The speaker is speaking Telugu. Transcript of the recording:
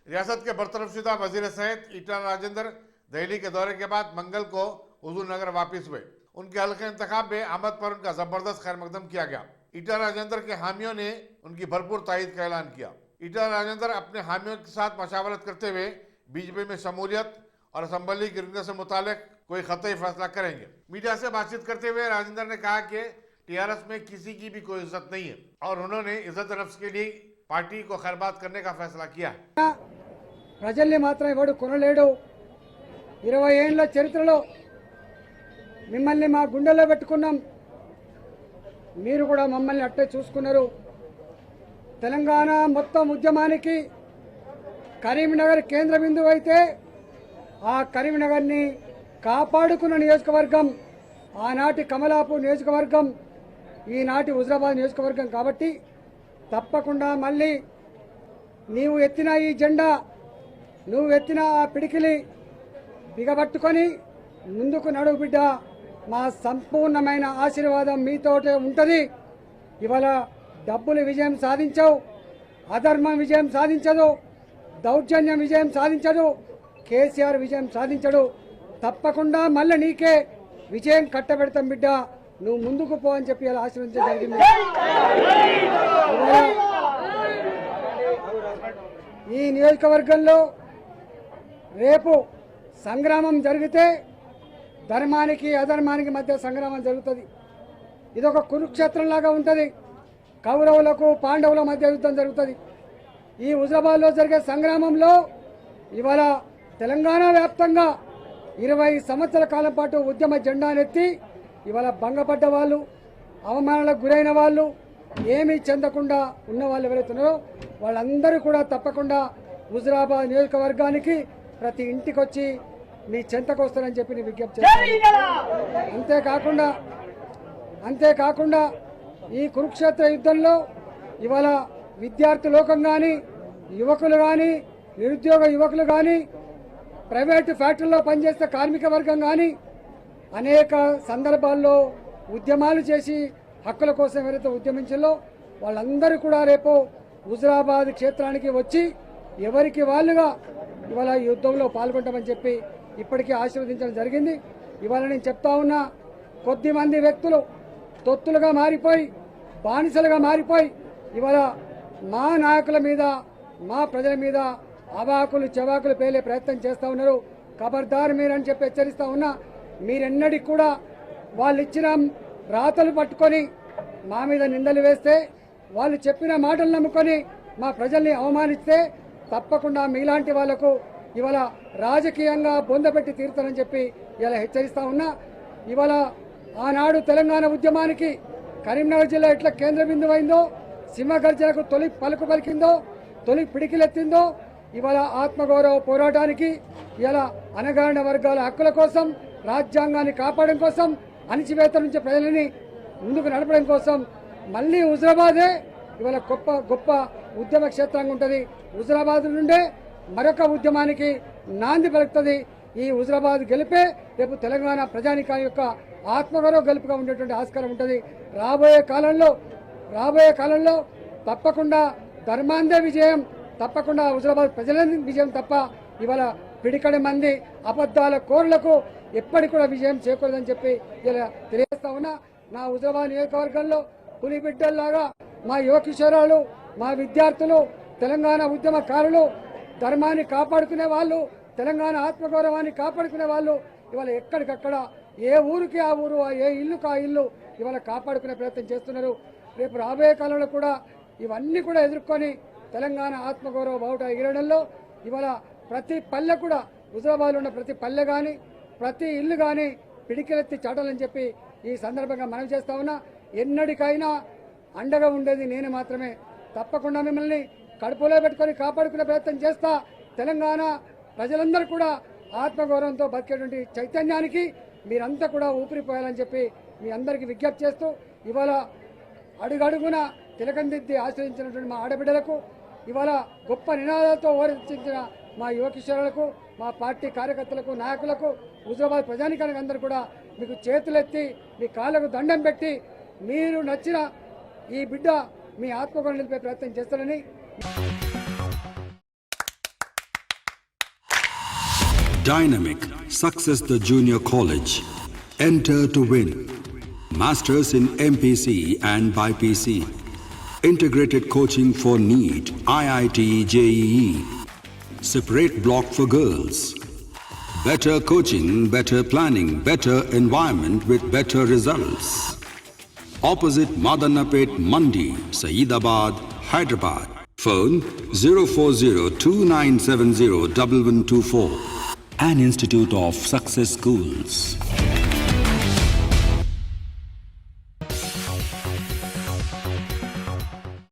रियासत के बरतरफशुदा वजीर सहित ईटाला राजेंद्र दिल्ली के दौरे के बाद मंगल को हुजूर नगर वापस हुए। उनके हल्के इंतखाब में आमद पर उनका जबरदस्त खैर मकदम किया गया। ईटाला राजेंद्र के हामियों ने उनकी भरपूर तायीद का ऐलान किया। ईटाला राजेंद्र अपने हामियों के साथ मशावरत करते हुए बीजेपी में शमूलियत और असम्बली गिरने से मुतालिक कोई खतई फैसला करेंगे। मीडिया से बातचीत करते हुए राजेंद्र ने कहा कि टीआरएस में किसी की भी कोई इज्जत नहीं है और उन्होंने इज्जत नफ्स के लिए पार्टी को खैरबाद करने का फैसला किया है। ప్రజల్ని మాత్రం ఎవడు కొనలేడు। 20 ఏళ్ల చరిత్రలో మిమ్మల్ని మా గుండెల్లో పెట్టుకున్నాం, మీరు కూడా మమ్మల్ని అట్టే చూసుకున్నారు। తెలంగాణ మొత్తం ఉద్యమానికి కరీంనగర్ కేంద్ర బిందువు అయితే ఆ కరీంనగర్ని కాపాడుకున్న నియోజకవర్గం ఆనాటి కమలాపూర్ నియోజకవర్గం, ఈనాటి హుజరాబాద్ నియోజకవర్గం కాబట్టి తప్పకుండా మళ్ళీ నీవు ఎత్తిన ఈ జెండా, నువ్వు ఎత్తిన ఆ పిడికిలి బిగబట్టుకొని ముందుకు నడువు బిడ్డ। మా సంపూర్ణమైన ఆశీర్వాదం మీతోటే ఉంటుంది। ఇవాళ డబ్బులు విజయం సాధించవు, అధర్మం విజయం సాధించదు, దౌర్జన్యం విజయం సాధించదు, కేసీఆర్ విజయం సాధించడు। తప్పకుండా మళ్ళీ నీకే విజయం కట్టబెడతాం బిడ్డ, నువ్వు ముందుకు పో అని చెప్పి ఇలా ఆశీర్వదించడం జరిగింది। ఈ నియోజకవర్గంలో రేపు సంగ్రామం జరిగితే ధర్మానికి అధర్మానికి మధ్య సంగ్రామం జరుగుతుంది। ఇదొక కురుక్షేత్రంలాగా ఉంటుంది। కౌరవులకు పాండవుల మధ్య యుద్ధం జరుగుతుంది। ఈ హుజరాబాద్లో జరిగే సంగ్రామంలో ఇవాళ తెలంగాణ వ్యాప్తంగా 20 సంవత్సరాల కాలం పాటు ఉద్యమ జెండానెత్తి ఇవాళ భంగపడ్డ వాళ్ళు, అవమానాలకు గురైన వాళ్ళు, ఏమీ చెందకుండా ఉన్న వాళ్ళు ఎవరైతే ఉన్నారో వాళ్ళందరూ కూడా తప్పకుండా హుజరాబాద్ నియోజకవర్గానికి ప్రతి ఇంటికి వచ్చి మీ చెంతకు వస్తారని చెప్పి నేను విజ్ఞప్తి చేస్తాను। అంతేకాకుండా ఈ కురుక్షేత్ర యుద్ధంలో ఇవాళ విద్యార్థి లోకం కానీ, యువకులు కానీ, నిరుద్యోగ యువకులు కానీ, ప్రైవేటు ఫ్యాక్టరీలో పనిచేసే కార్మిక వర్గం కానీ అనేక సందర్భాల్లో ఉద్యమాలు చేసి హక్కుల కోసం ఎవరైతే ఉద్యమించారో వాళ్ళందరూ కూడా రేపు హుజరాబాద్ క్షేత్రానికి వచ్చి ఎవరికి వాళ్ళుగా ఇవాళ యుద్ధంలో పాల్గొంటామని చెప్పి ఇప్పటికే ఆశీర్వదించడం జరిగింది। ఇవాళ నేను చెప్తా ఉన్నా, కొద్దిమంది వ్యక్తులు తొత్తులుగా మారిపోయి, బానిసలుగా మారిపోయి ఇవాళ మా నాయకుల మీద, మా ప్రజల మీద అవాకులు చెవాకులు పేలే ప్రయత్నం చేస్తూ ఉన్నారు। ఖబర్దార్ మీరని చెప్పి హెచ్చరిస్తూ ఉన్నా, మీరెన్నడికి కూడా వాళ్ళు ఇచ్చిన రాతలు పట్టుకొని మా మీద నిందలు వేస్తే, వాళ్ళు చెప్పిన మాటలు నమ్ముకొని మా ప్రజల్ని అవమానిస్తే తప్పకుండా మీలాంటి వాళ్లకు ఇవాళ రాజకీయంగా బొందపెట్టి తీరుతారని చెప్పి ఇలా హెచ్చరిస్తూ ఉన్నా। ఇవాళ ఆనాడు తెలంగాణ ఉద్యమానికి కరీంనగర్ జిల్లా ఎట్లా కేంద్ర బిందువు అయిందో, సింహగర్జనకు తొలి పలుకు పలికిందో, తొలి పిడికిలెత్తిందో, ఇవాళ ఆత్మగౌరవ పోరాటానికి ఇలా అణగారిన వర్గాల హక్కుల కోసం, రాజ్యాంగాన్ని కాపాడడం కోసం, అణిచివేత నుంచి ప్రజలని ముందుకు నడపడం కోసం మళ్ళీ హుజరాబాదే ఇవాళ గొప్ప ఉద్యమ క్షేత్రంగా ఉంటుంది। హుజరాబాద్ నుండే మరొక ఉద్యమానికి నాంది పలుకుతుంది। ఈ హుజరాబాద్ గెలిపే రేపు తెలంగాణ ప్రజానికాని యొక్క ఆత్మగౌరవ గెలుపుగా ఉండేటువంటి ఆస్కారం ఉంటుంది। రాబోయే కాలంలో తప్పకుండా ధర్మాందే విజయం, తప్పకుండా హుజరాబాద్ ప్రజల విజయం తప్ప ఇవాళ పిడికడి మంది అబద్ధాల కోరులకు ఎప్పటికి కూడా విజయం చేకూరదని చెప్పి ఇలా తెలియజేస్తా ఉన్నా। నా హుజరాబాద్ నియోజకవర్గంలో పులి బిడ్డల్లాగా మా యువ కిషోరాలు, మా విద్యార్థులు, తెలంగాణ ఉద్యమకారులు, ధర్మాన్ని కాపాడుకునే వాళ్ళు, తెలంగాణ ఆత్మగౌరవాన్ని కాపాడుకునే వాళ్ళు ఇవాళ ఎక్కడికక్కడ ఏ ఊరికి ఆ ఊరు, ఏ ఇల్లుకు ఆ ఇల్లు ఇవాళ కాపాడుకునే ప్రయత్నం చేస్తున్నారు। రేపు రాబోయే కాలంలో కూడా ఇవన్నీ కూడా ఎదుర్కొని తెలంగాణ ఆత్మగౌరవ బావుట ఎగిరడంలో ఇవాళ ప్రతి పల్లె కూడా, హుజరాబాద్లో ఉన్న ప్రతి పల్లె కానీ, ప్రతి ఇల్లు కానీ పిడికిలెత్తి చాటాలని చెప్పి ఈ సందర్భంగా మనవి చేస్తా ఉన్నా। ఎన్నటికైనా అండగా ఉండేది నేను మాత్రమే। తప్పకుండా మిమ్మల్ని కడుపులో పెట్టుకొని కాపాడుకునే ప్రయత్నం చేస్తా। తెలంగాణ ప్రజలందరూ కూడా ఆత్మగౌరవంతో బతికేటువంటి చైతన్యానికి మీరంతా కూడా ఊపిరిపోయాలని చెప్పి మీ అందరికీ విజ్ఞప్తి చేస్తూ ఇవాళ అడుగడుగున తిలకందిద్ది ఆశ్రయించినటువంటి మా ఆడబిడ్డలకు, ఇవాళ గొప్ప నినాదాలతో ఓరించిన మా యువ కిషోరులకు, మా పార్టీ కార్యకర్తలకు, నాయకులకు, హుజరాబాద్ ప్రజానికానికి అందరూ కూడా మీకు చేతులెత్తి మీ కాళ్ళకు దండం పెట్టి మీరు నచ్చిన ఈ బిడ్డ మీ ఆత్మగౌరవం నిలిపే ప్రయత్నం చేస్తారని Dynamic Success the Junior College. Enter to win. Masters in MPC and BPC. Integrated coaching for NEET, IIT, JEE. Separate block for girls. Better coaching, better planning, better environment with better results. Opposite Madannapet Mandi, Saeedabad, Hyderabad. Phone 04029701124. An Institute of Success Schools.